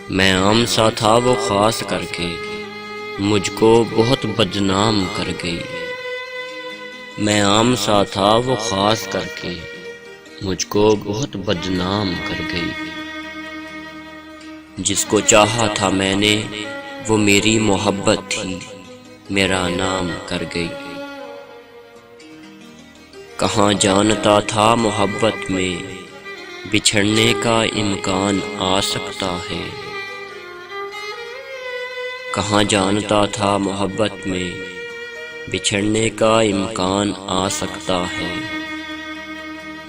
मैं आम सा था वो ख़ास करके मुझको बहुत बदनाम कर गई। मैं आम सा था वो ख़ास करके मुझको बहुत बदनाम कर गई। जिसको चाहा था मैंने वो मेरी मोहब्बत थी, मेरा नाम कर गई। कहाँ जानता था मोहब्बत में बिछड़ने का इम्कान आ सकता है। कहाँ जानता था मोहब्बत में बिछड़ने का इम्कान आ सकता है।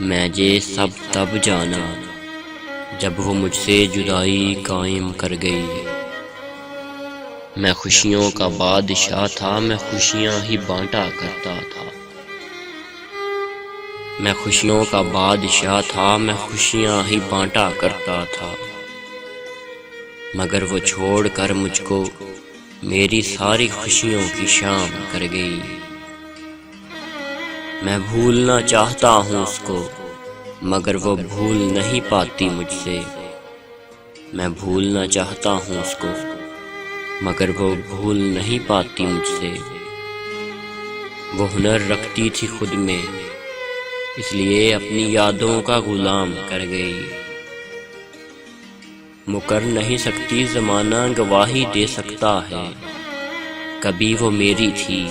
मैं ये सब तब जाना जब वो मुझसे जुदाई कायम कर गई। मैं खुशियों का बादशाह था, मैं खुशियाँ ही बांटा करता था। मैं खुशियों का बादशाह था, मैं खुशियाँ ही बांटा करता था। मगर वो छोड़कर मुझको मेरी सारी खुशियों की शाम कर गई। मैं भूलना चाहता हूँ उसको, मगर वो भूल नहीं पाती मुझसे। मैं भूलना चाहता हूँ उसको, मगर वो भूल नहीं पाती मुझसे। वो हुनर रखती थी खुद में, इसलिए अपनी यादों का गुलाम कर गई। मुकर नहीं सकती ज़माना गवाही दे सकता है, कभी वो मेरी थी।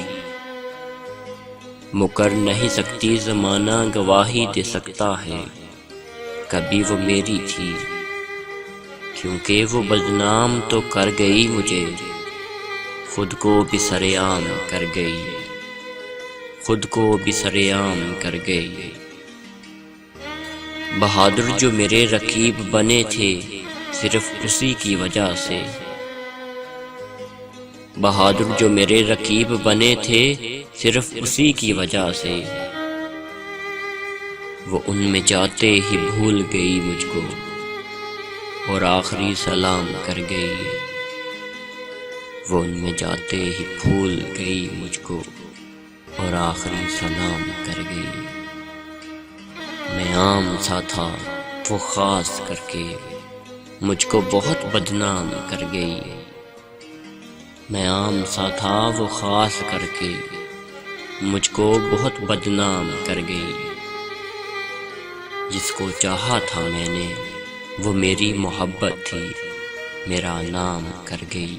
मुकर नहीं सकती ज़माना गवाही दे सकता है, कभी वो मेरी थी। क्योंकि वो बदनाम तो कर गई मुझे, खुद को भी सरेआम कर गई। खुद को भी सरेआम कर गई। बहादुर जो मेरे रकीब बने थे सिर्फ उसी की वजह से। बहादुर जो मेरे रकीब बने थे सिर्फ उसी की वजह से। वो उनमें जाते ही भूल गई मुझको और आखिरी सलाम कर गई। वो उनमें जाते ही भूल गई मुझको और आखिरी सलाम कर गई। मैं आम सा था वो ख़ास करके मुझको बहुत बदनाम कर गई। मैं आम सा था वो ख़ास करके मुझको बहुत बदनाम कर गई। जिसको चाहा था मैंने वो मेरी मोहब्बत थी, मेरा नाम कर गई।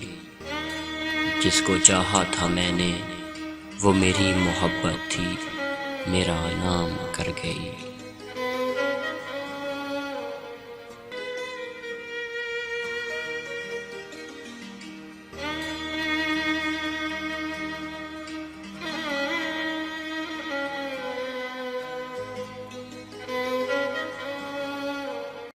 जिसको चाहा था मैंने वो मेरी मोहब्बत थी, मेरा नाम कर गई।